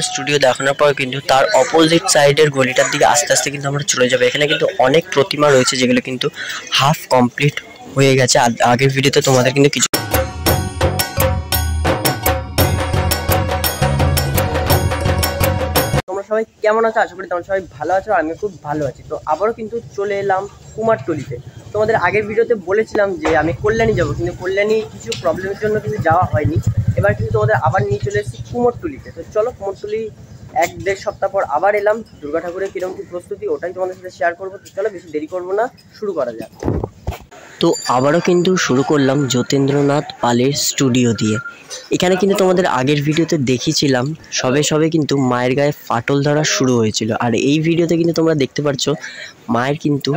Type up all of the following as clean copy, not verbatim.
পালের স্টুডিও দেখানোর পর কিন্তু তার অপোজিট সাইডের গলিটার দিকে আস্তে আস্তে কিন্তু আমরা চলে যাবো। এখানে কিন্তু অনেক প্রতিমা রয়েছে যেগুলো কিন্তু হাফ কমপ্লিট হয়ে গেছে। আগের ভিডিওতে তোমাদের কিন্তু কিছু তোমরা সবাই কেমন আছো, আশা করি তোমরা সবাই ভালো আছো। আমি খুব ভালো আছি। তো আবারও কিন্তু চলে এলাম কুমারটুলিতে। তোমাদের আগের ভিডিওতে বলেছিলাম যে আমি কল্যাণী যাবো, কিন্তু কল্যাণী কিছু প্রবলেমের জন্য কিন্তু যাওয়া হয়নি। এবার কিন্তু তোমাদের আবার নিয়ে চলে এসেছি কুমারটুলিতে। তো চলো, কুমারটুলি 1-1.5 সপ্তাহ পর আবার এলাম। দুর্গা ঠাকুরের কিরকম কি প্রস্তুতি ওটাই তোমাদের সাথে শেয়ার করবো। তো চলো, বেশি দেরি করবো না, শুরু করা যাক। তো আবারও কিন্তু শুরু করলাম যতীন্দ্রনাথ পালের স্টুডিও দিয়ে। এখানে কিন্তু তোমাদের আগের ভিডিওতে দেখিয়েছিলাম সবে কিন্তু মায়ের গায়ে ফাটল ধরা শুরু হয়েছিল। আর এই ভিডিওতে কিন্তু তোমরা দেখতে পাচ্ছ মায়ের কিন্তু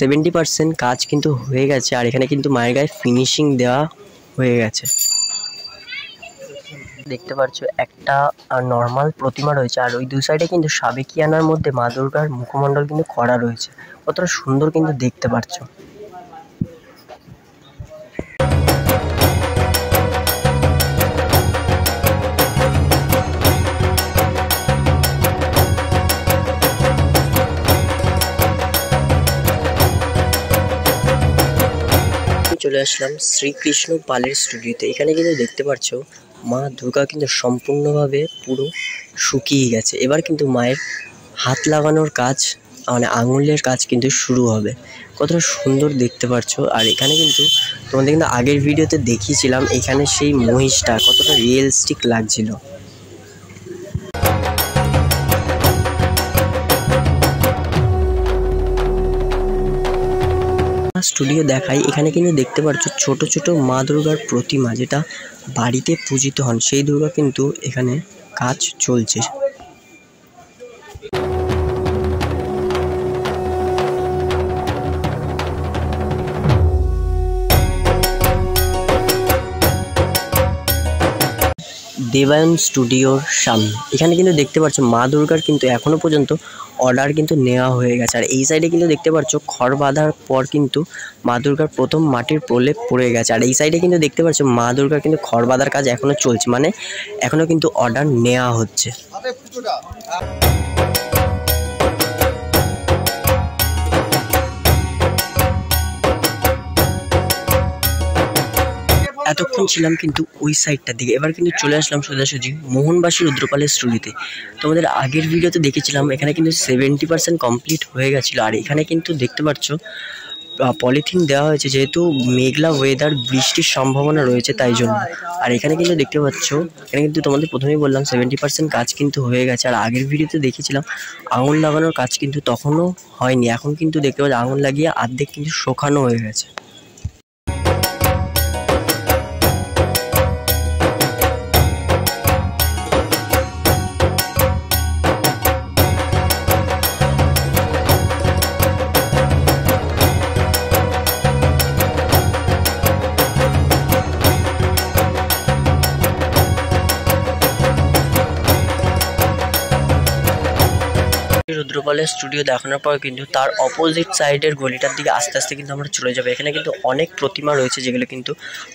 70% কাজ কিন্তু হয়ে গেছে। আর এখানে কিন্তু মায়ের গায়ে ফিনিশিং দেওয়া হয়ে গেছে। দেখতে পাচ্ছ একটা নর্মাল প্রতিমা রয়েছে, আর ওই দু সাইডে কিন্তু সাবেকিয়ানার মধ্যে মা দুর্গার মুখমণ্ডল কিন্তু করা রয়েছে। কতটা সুন্দর কিন্তু দেখতে পাচ্ছ। চলে আসলাম শ্রীকৃষ্ণ পালের স্টুডিওতে। এখানে কিন্তু দেখতে পাচ্ছ মা দুর্গা কিন্তু সম্পূর্ণভাবে পুরো শুকিয়ে গেছে। এবার কিন্তু মায়ের হাত লাগানোর কাজ, মানে আঙুলের কাজ কিন্তু শুরু হবে। কতটা সুন্দর দেখতে পাচ্ছ। আর এখানে কিন্তু তোমাদের কিন্তু আগের ভিডিওতে দেখিয়েছিলাম এখানে সেই মহিষটা কতটা রিয়েলিস্টিক লাগছিল। স্টুডিও দেখাই, এখানে কিন্তু দেখতে পাচ্ছ ছোট ছোট মা দুর্গার প্রতিমা, যেটা বাড়িতে পূজিত হন সেই দুর্গা কিন্তু এখানে কাজ চলছে। দেবায়ন স্টুডিওর সামনে এখানে কিন্তু দেখতে পাচ্ছ মা দুর্গার কিন্তু এখনো পর্যন্ত অর্ডার কিন্তু নেওয়া হয়ে গেছে। আর এই সাইডে কিন্তু দেখতে পাচ্ছ খড় বাঁধার পর কিন্তু মা দুর্গার প্রথম মাটির প্রলেপ পড়ে গেছে। আর এই সাইডে কিন্তু দেখতে পাচ্ছ মা দুর্গার কিন্তু খড় বাঁধার কাজ এখনো চলছে, মানে এখনো কিন্তু অর্ডার নেওয়া হচ্ছে। এতক্ষণ ছিলাম কিন্তু ওই সাইডটার দিকে। এবার কিন্তু চলে আসলাম সোজাসুজি মোহনবাসী রুদ্রপালের স্টুডিওতে। তোমাদের আগের ভিডিওতে দেখেছিলাম এখানে কিন্তু 70% কমপ্লিট হয়ে গেছিলো। আর এখানে কিন্তু দেখতে পাচ্ছ পলিথিন দেওয়া হয়েছে, যেহেতু মেঘলা ওয়েদার, বৃষ্টির সম্ভাবনা রয়েছে তাই জন্য। আর এখানে কিন্তু দেখতে পাচ্ছ এখানে কিন্তু তোমাদের প্রথমেই বললাম 70% কাজ কিন্তু হয়ে গেছে। আর আগের ভিডিওতে দেখেছিলাম আঙুল লাগানোর কাজ কিন্তু তখনও হয়নি। এখন কিন্তু দেখতে পাচ্ছ আঙুল লাগিয়ে অর্ধেক কিন্তু শুকানো হয়ে গেছে। রুদ্রপালের স্টুডিও দেখানোর পর কিন্তু তার অপোজিট সাইডের গলিটার দিকে আস্তে আস্তে কিন্তু আমরা চলে যাবো। এখানে কিন্তু অনেক প্রতিমা রয়েছে যেগুলো কিন্তু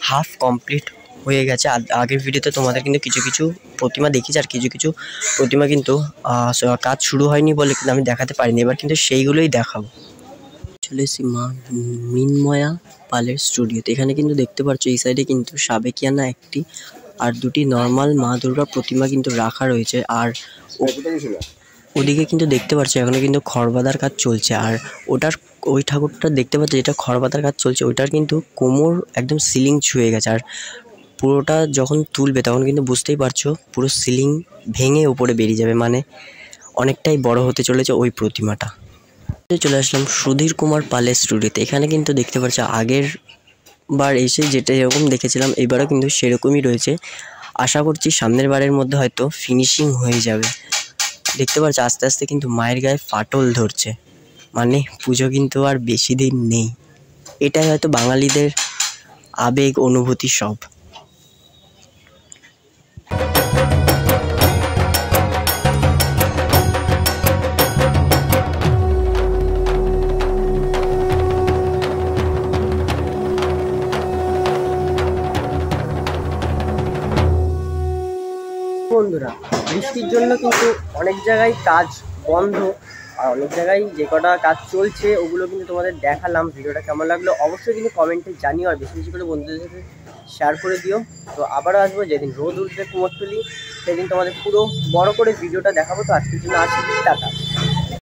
হাফ কমপ্লিট হয়ে গেছে। আগের ভিডিওতে তোমাদের কিন্তু কিছু কিছু প্রতিমা দেখিয়েছি, আর কিছু কিছু প্রতিমা কিন্তু কাজ শুরু হয়নি বলে কিন্তু আমি দেখাতে পারিনি। এবার কিন্তু সেইগুলোই দেখাবো। চলে এসেছি মা মিনময়া পালের স্টুডিওতে। এখানে কিন্তু দেখতে পাচ্ছ এই সাইডে কিন্তু সাবেকিয়ানা একটি আর দুটি নর্মাল মা দুর্গা প্রতিমা কিন্তু রাখা রয়েছে। আর ওদিকে কিন্তু দেখতে পাচ্ছ এখনো কিন্তু খড় বাঁধার কাজ চলছে। আর ওই ঠাকুরটা দেখতে পাচ্ছ যেটা খড় বাঁধার কাজ চলছে, ওইটার কিন্তু কোমর একদম সিলিং ছুঁয়ে গেছে। আর পুরোটা যখন তুলবে তখন কিন্তু বুঝতেই পারছো পুরো সিলিং ভেঙে উপরে বেরিয়ে যাবে, মানে অনেকটাই বড় হতে চলেছে ওই প্রতিমাটা। চলে আসলাম সুধীর কুমার পালের স্টুডিওতে। এখানে কিন্তু দেখতে পাচ্ছ আগের বার এসে যেটা এরকম দেখেছিলাম এবারও কিন্তু সেরকমই রয়েছে। আশা করছি সামনের বারের মধ্যে হয়তো ফিনিশিং হয়ে যাবে। দেখতে পাচ্ছ আস্তে আস্তে কিন্তু মায়ের গায়ে ফাটল ধরছে, মানে পুজো কিন্তু আর বেশি দিন নেই। এটাই হয়তো বাঙালিদের আবেগ, অনুভূতি সব। বন্ধুরা, বৃষ্টির জন্য কিন্তু অনেক জায়গায় কাজ বন্ধ, আর অনেক জায়গায় যে কটা কাজ চলছে ওগুলো কিন্তু তোমাদের দেখালাম। ভিডিওটা কেমন লাগলো অবশ্যই কিন্তু কমেন্টে জানিও, আর বেশি বেশি করে বন্ধুদের সাথে শেয়ার করে দিও। তো আবারও আসবো যেদিন রোদ উঠবে কুমোরটুলি, সেদিন তোমাদের পুরো বড় করে ভিডিওটা দেখাবো। তো আজকের জন্য আসি, টাটা।